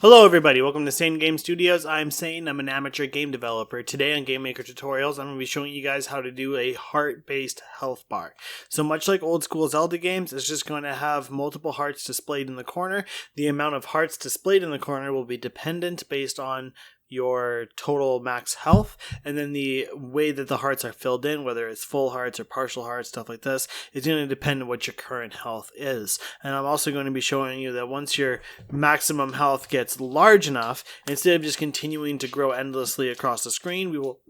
Hello everybody, welcome to Sane Game Studios. I'm Sane, I'm an amateur game developer. Today on Gamemaker Tutorials, I'm going to be showing you guys how to do a heart-based health bar. So much like old school Zelda games, it's just going to have multiple hearts displayed in the corner. The amount of hearts displayed in the corner will be dependent based on your total max health, and then the way that the hearts are filled in, whether it's full hearts or partial hearts, stuff like this, is going to depend on what your current health is. And I'm also going to be showing you that once your maximum health gets large enough, instead of just continuing to grow endlessly across the screen, we will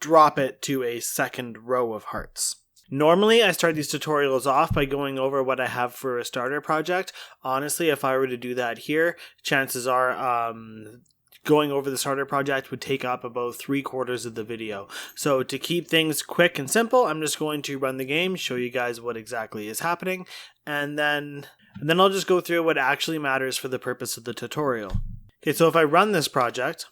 drop it to a second row of hearts. Normally, I start these tutorials off by going over what I have for a starter project. Honestly, if I were to do that here, chances are going over the starter project would take up about 3/4 of the video. So to keep things quick and simple, I'm just going to run the game, show you guys what exactly is happening, and then I'll just go through what actually matters for the purpose of the tutorial. Okay, so if I run this project,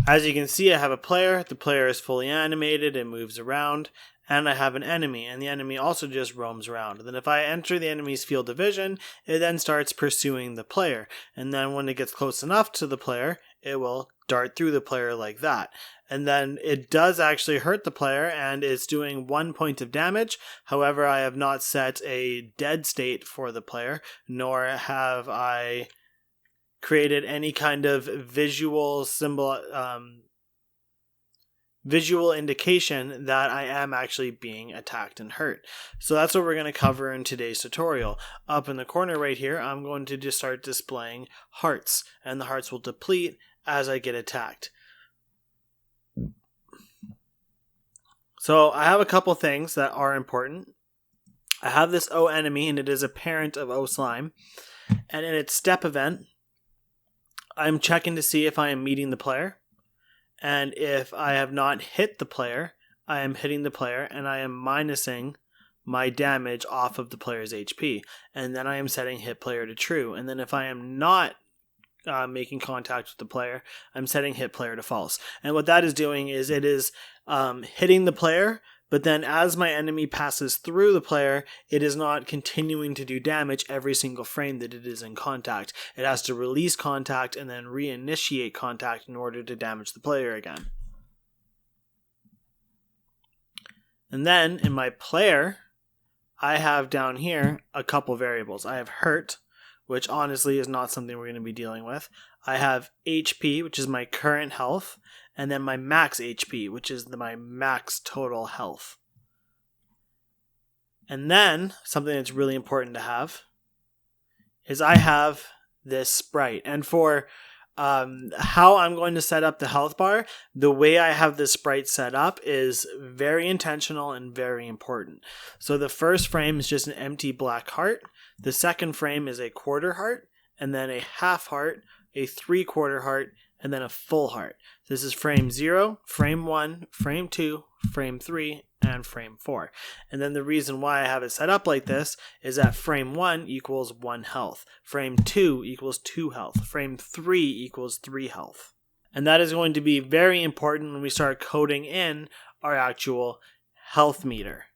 as you can see, I have a player. The player is fully animated and moves around. And I have an enemy, and the enemy also just roams around. And then if I enter the enemy's field of vision, it then starts pursuing the player. And then when it gets close enough to the player, it will dart through the player like that. And then it does actually hurt the player, and it's doing 1 point of damage. However, I have not set a dead state for the player, nor have I created any kind of visual indication that I am actually being attacked and hurt. So that's what we're going to cover in today's tutorial. Up in the corner right here, I'm going to just start displaying hearts, and the hearts will deplete as I get attacked. So I have a couple things that are important. I have this O enemy, and it is a parent of O slime. And in its step event, I'm checking to see if I am meeting the player. And if I have not hit the player, I am hitting the player and I am minusing my damage off of the player's HP. And then I am setting hit player to true. And then if I am not making contact with the player, I'm setting hit player to false. And what that is doing is it is hitting the player, but then as my enemy passes through the player, it is not continuing to do damage every single frame that it is in contact. It has to release contact and then reinitiate contact in order to damage the player again. And then in my player, I have down here a couple variables. I have hurt, which honestly is not something we're going to be dealing with. I have HP, which is my current health, and then my max HP, which is my max total health. And then, something that's really important to have, is I have this sprite. And for how I'm going to set up the health bar, the way I have this sprite set up is very intentional and very important. So the first frame is just an empty black heart. The second frame is a quarter heart, and then a half heart, a 3/4 heart, and then a full heart. This is frame 0, frame 1, frame 2, frame 3, and frame 4. And then the reason why I have it set up like this is that frame 1 equals 1 health, frame 2 equals 2 health, frame 3 equals 3 health. And that is going to be very important when we start coding in our actual health meter,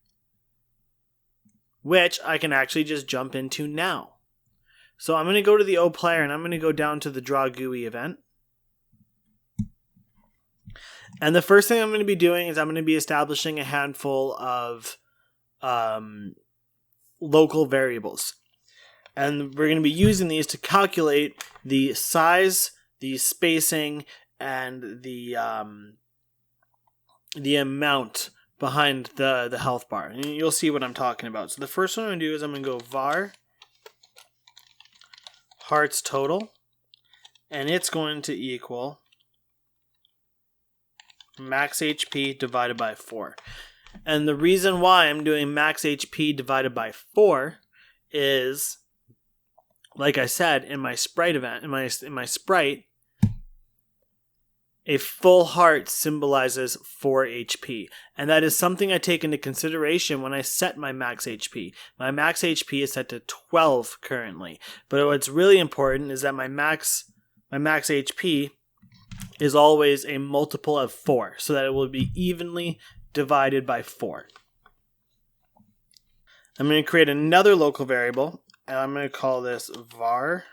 which I can actually just jump into now. So I'm going to go to the O player, and I'm going to go down to the Draw GUI event. And the first thing I'm going to be doing is I'm going to be establishing a handful of local variables. And we're going to be using these to calculate the size, the spacing, and the amount behind the health bar. And you'll see what I'm talking about. So the first one I'm going to do is I'm going to go var hearts total, and it's going to equal max HP divided by 4. And the reason why I'm doing max HP divided by 4 is, like I said, in my sprite event, in my sprite, a full heart symbolizes 4 HP. And that is something I take into consideration when I set my max HP. My max HP is set to 12 currently. But what's really important is that my max HP is always a multiple of 4, so that it will be evenly divided by 4. I'm going to create another local variable, and I'm going to call this var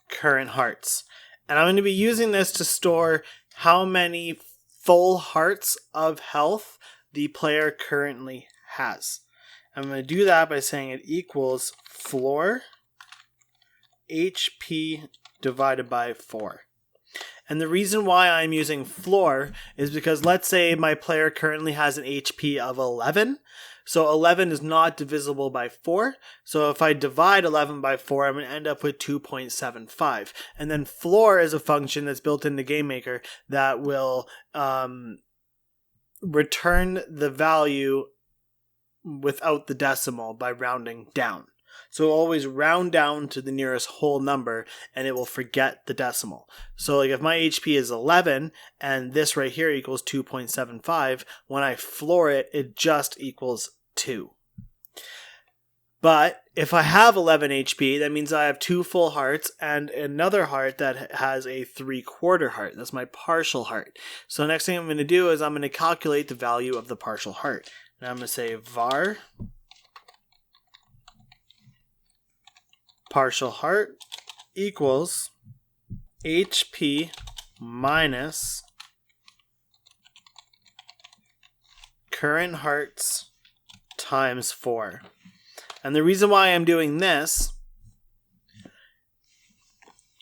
current hearts. And I'm going to be using this to store how many full hearts of health the player currently has. I'm going to do that by saying it equals floor HP divided by 4. And the reason why I'm using floor is because let's say my player currently has an HP of 11. So 11 is not divisible by 4. So if I divide 11 by 4, I'm going to end up with 2.75. And then floor is a function that's built into Gamemaker that will return the value without the decimal by rounding down. So always round down to the nearest whole number and it will forget the decimal. So like if my HP is 11 and this right here equals 2.75, when I floor it, it just equals 2. But if I have 11 HP, that means I have 2 full hearts and another heart that has a 3/4 heart. That's my partial heart. So the next thing I'm going to do is I'm going to calculate the value of the partial heart. And I'm going to say var partial heart equals HP minus current hearts times 4. And the reason why I'm doing this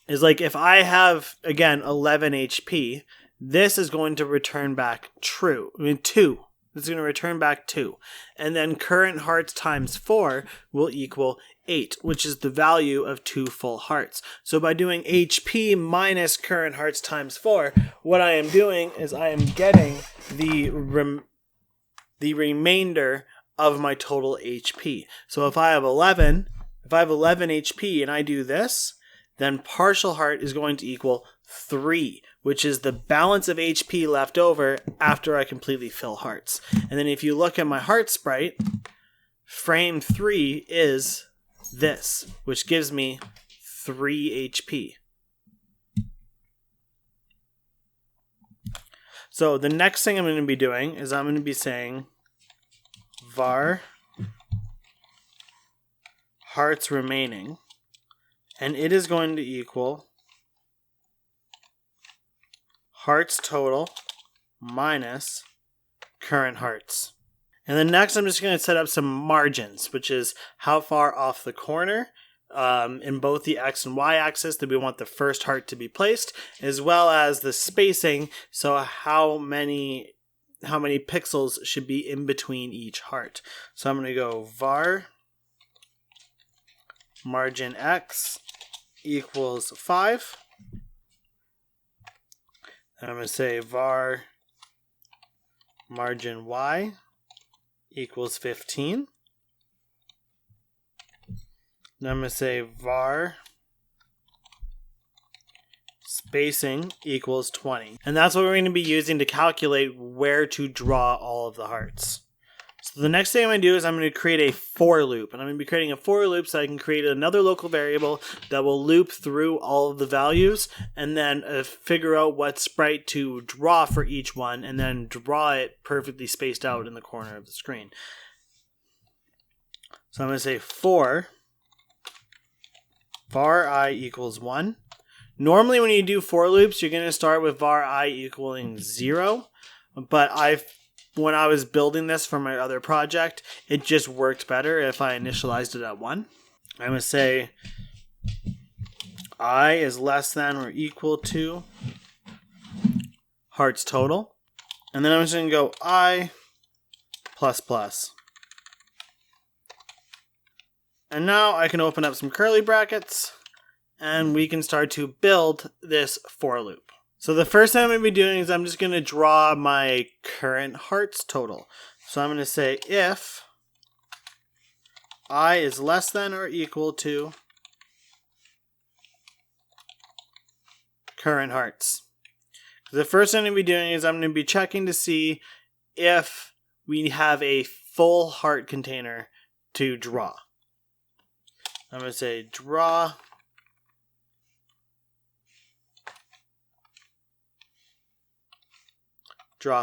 is like if I have, again, 11 HP, this is going to return back 2. It's going to return back 2. And then current hearts times 4 will equal 8, which is the value of 2 full hearts. So by doing HP minus current hearts times 4, what I am doing is I am getting the remainder of my total HP. So if I have 11 HP and I do this, then partial heart is going to equal 3, which is the balance of HP left over after I completely fill hearts. And then if you look at my heart sprite, frame 3 is this, which gives me 3 HP. So the next thing I'm going to be doing is I'm going to be saying var hearts remaining, and it is going to equal hearts total minus current hearts. And then next I'm just going to set up some margins, which is how far off the corner in both the X and Y axis that we want the first heart to be placed, as well as the spacing, so how many pixels should be in between each heart. So I'm going to go var margin X equals 5. And I'm going to say var margin Y equals 15. Then I'm going to say var spacing equals 20. And that's what we're going to be using to calculate where to draw all of the hearts. So the next thing I'm going to do is I'm going to create a for loop. And I'm going to be creating a for loop so I can create another local variable that will loop through all of the values and then figure out what sprite to draw for each one and then draw it perfectly spaced out in the corner of the screen. So I'm going to say for var I equals 1. Normally when you do for loops, you're going to start with var I equaling 0. But when I was building this for my other project, it just worked better if I initialized it at 1. I'm going to say I is less than or equal to hearts total. And then I'm just going to go I plus plus. And now I can open up some curly brackets and we can start to build this for loop. So the first thing I'm going to be doing is I'm just going to draw my current hearts total. So I'm going to say if I is less than or equal to current hearts. The first thing I'm going to be doing is I'm going to be checking to see if we have a full heart container to draw. I'm going to say draw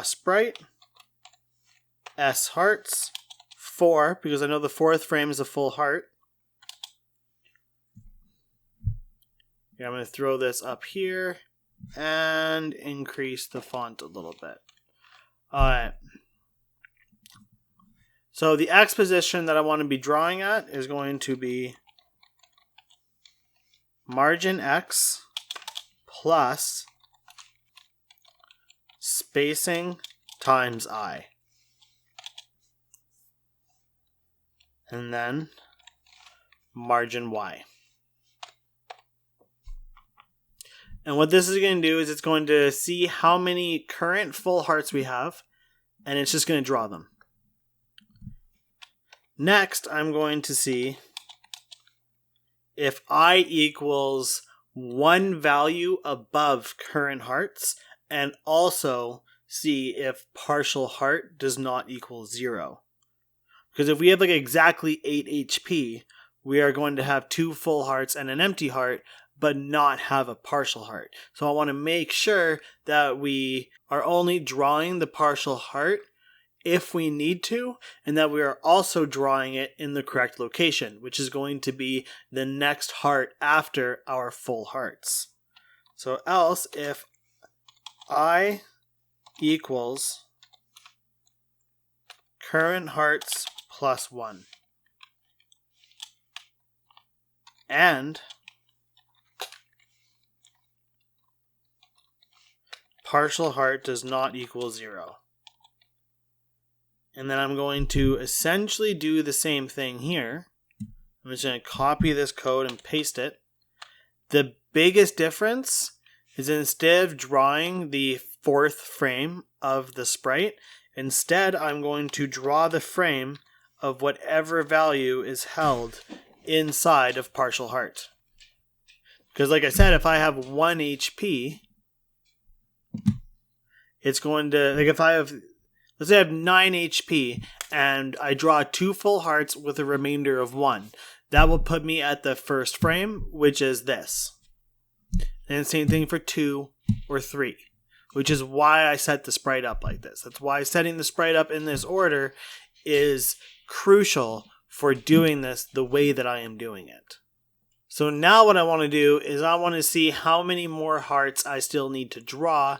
sprite S hearts 4 because I know the 4th frame is a full heart. Yeah, I'm going to throw this up here and increase the font a little bit. Alright. So the X position that I want to be drawing at is going to be margin X plus spacing times I. And then margin Y. And what this is going to do is it's going to see how many current full hearts we have, and it's just going to draw them. Next, I'm going to see if I equals one value above current hearts, and also see if partial heart does not equal 0. Because if we have like exactly 8 HP, we are going to have 2 full hearts and an empty heart, but not have a partial heart. So I want to make sure that we are only drawing the partial heart if we need to, and that we are also drawing it in the correct location, which is going to be the next heart after our full hearts. So else, if I equals current hearts plus 1 and partial heart does not equal 0. And then I'm going to essentially do the same thing here. I'm just going to copy this code and paste it. The biggest difference is instead of drawing the 4th frame of the sprite, instead I'm going to draw the frame of whatever value is held inside of partial heart. Because like I said, if I have 1 HP, it's going to, like if I have, let's say I have 9 HP and I draw 2 full hearts with a remainder of 1. That will put me at the 1st frame, which is this. And the same thing for 2 or 3, which is why I set the sprite up like this. That's why setting the sprite up in this order is crucial for doing this the way that I am doing it. So now what I want to do is I want to see how many more hearts I still need to draw,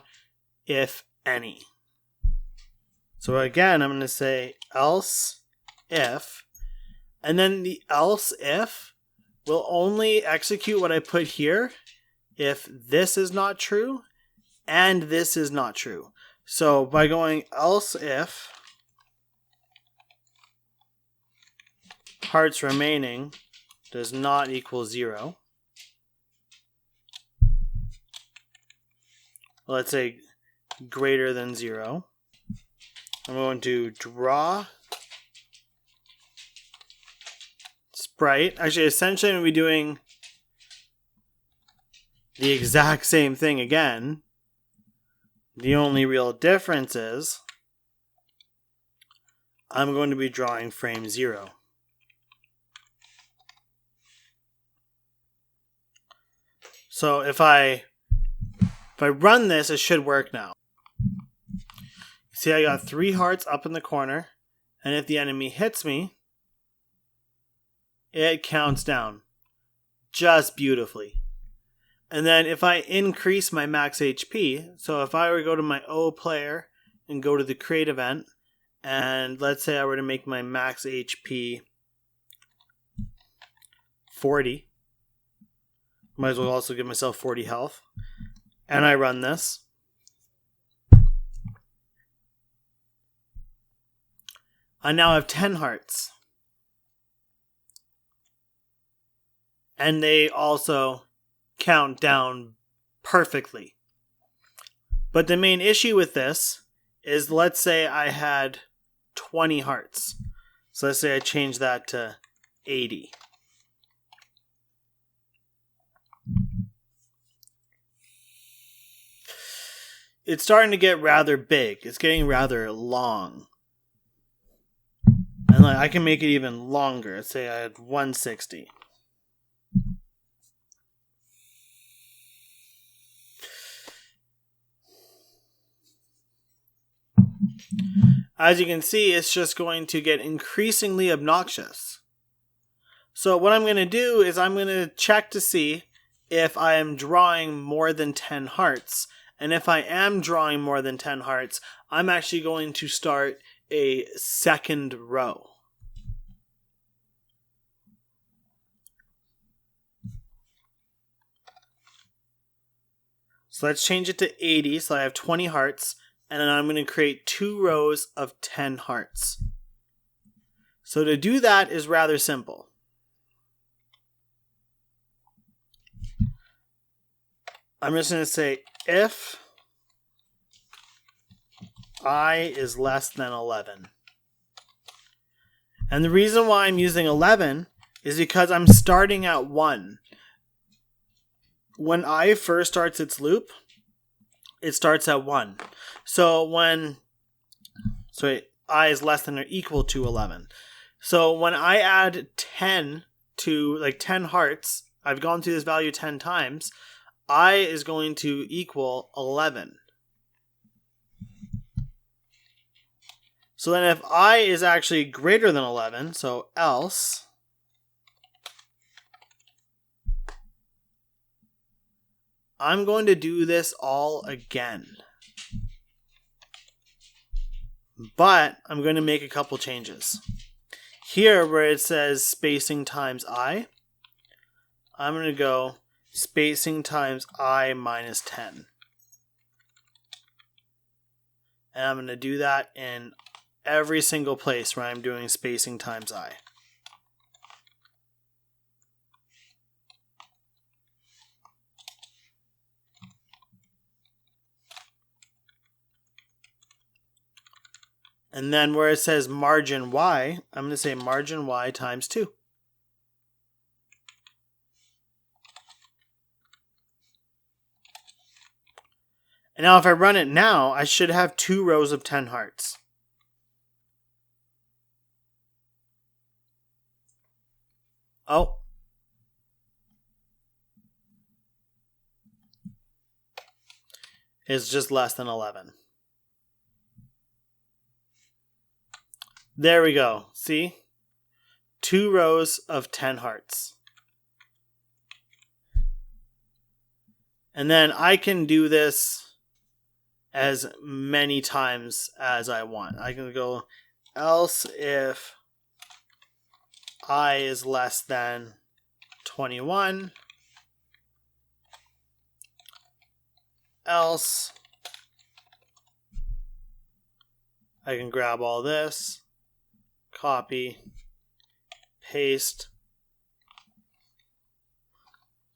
if any. So again, I'm going to say else if, and then the else if will only execute what I put here if this is not true and this is not true. So by going else if hearts remaining does not equal 0, let's say greater than 0, I'm going to draw sprite. Actually, essentially I'm going to be doing the exact same thing again. The only real difference is I'm going to be drawing frame 0. So if I run this, it should work now. See, I got 3 hearts up in the corner, and if the enemy hits me, it counts down just beautifully. And then if I increase my max HP, so if I were to go to my O player and go to the create event, and let's say I were to make my max HP 40, might as well also give myself 40 health, and I run this, I now have 10 hearts. And they also count down perfectly. But the main issue with this is, let's say I had 20 hearts. So let's say I change that to 80. It's starting to get rather big. It's getting rather long. And I can make it even longer. Let's say I had 160. As you can see, it's just going to get increasingly obnoxious. So what I'm going to do is I'm going to check to see if I am drawing more than 10 hearts. And if I am drawing more than 10 hearts, I'm actually going to start a second row. So let's change it to 80, so I have 20 hearts, and then I'm going to create 2 rows of 10 hearts. So to do that is rather simple. I'm just going to say if I is less than 11. And the reason why I'm using 11 is because I'm starting at 1. When I first starts its loop, it starts at 1. So when I is less than or equal to 11. So when I add 10 to 10 hearts, I've gone through this value 10 times, I is going to equal 11. So then if I is actually greater than 11, so else I'm going to do this all again. But I'm going to make a couple changes. Here where it says spacing times I, I'm going to go spacing times I minus 10. And I'm going to do that in every single place where I'm doing spacing times I. And then where it says margin y, I'm going to say margin y times 2. And now if I run it now, I should have 2 rows of 10 hearts. Oh. It's just less than 11. There we go. See? 2 rows of 10 hearts. And then I can do this as many times as I want. I can go else if I is less than 21. Else I can grab all this. Copy, paste,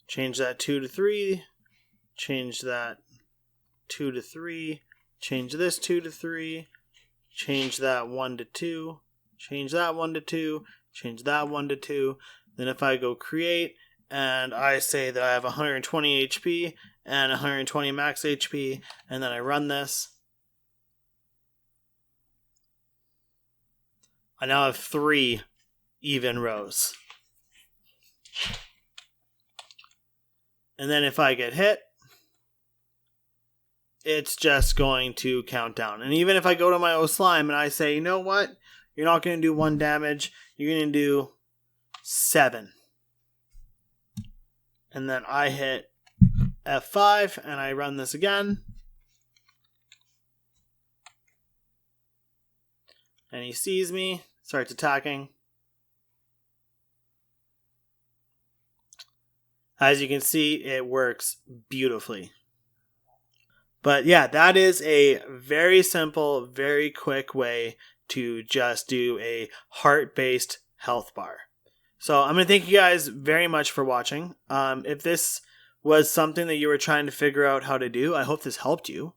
change that 2 to 3, change that 2 to 3, change this 2 to 3, change that 1 to 2, change that 1 to 2, change that 1 to 2. Then if I go create and I say that I have 120 HP and 120 max HP, and then I run this, I now have 3 even rows. And then if I get hit, it's just going to count down. And even if I go to my O slime and I say, you know what? You're not going to do 1 damage. You're going to do 7. And then I hit F5 and I run this again. And he sees me, starts attacking. As you can see, it works beautifully. But yeah, that is a very simple, very quick way to just do a heart-based health bar. So I'm going to thank you guys very much for watching. If this was something that you were trying to figure out how to do, I hope this helped you.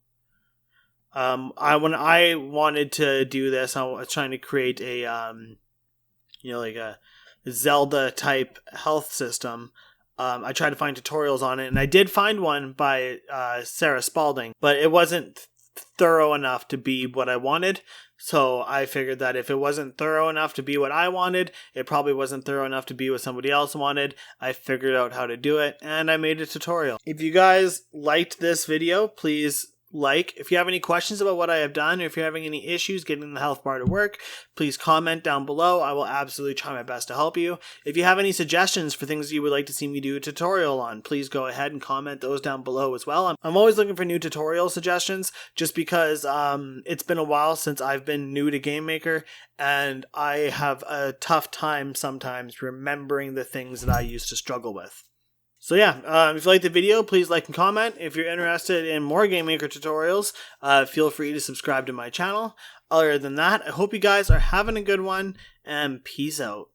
When I wanted to do this, I was trying to create a, like a Zelda type health system. I tried to find tutorials on it, and I did find one by Sarah Spalding, but it wasn't thorough enough to be what I wanted. So I figured that if it wasn't thorough enough to be what I wanted, it probably wasn't thorough enough to be what somebody else wanted. I figured out how to do it, and I made a tutorial. If you guys liked this video, please like. If you have any questions about what I have done, or if you're having any issues getting the health bar to work, please comment down below. I will absolutely try my best to help you. If you have any suggestions for things you would like to see me do a tutorial on, please go ahead and comment those down below as well. I'm always looking for new tutorial suggestions, just because it's been a while since I've been new to Gamemaker, and I have a tough time sometimes remembering the things that I used to struggle with. So yeah, if you like the video, please like and comment. If you're interested in more Gamemaker tutorials, feel free to subscribe to my channel. Other than that, I hope you guys are having a good one, and peace out.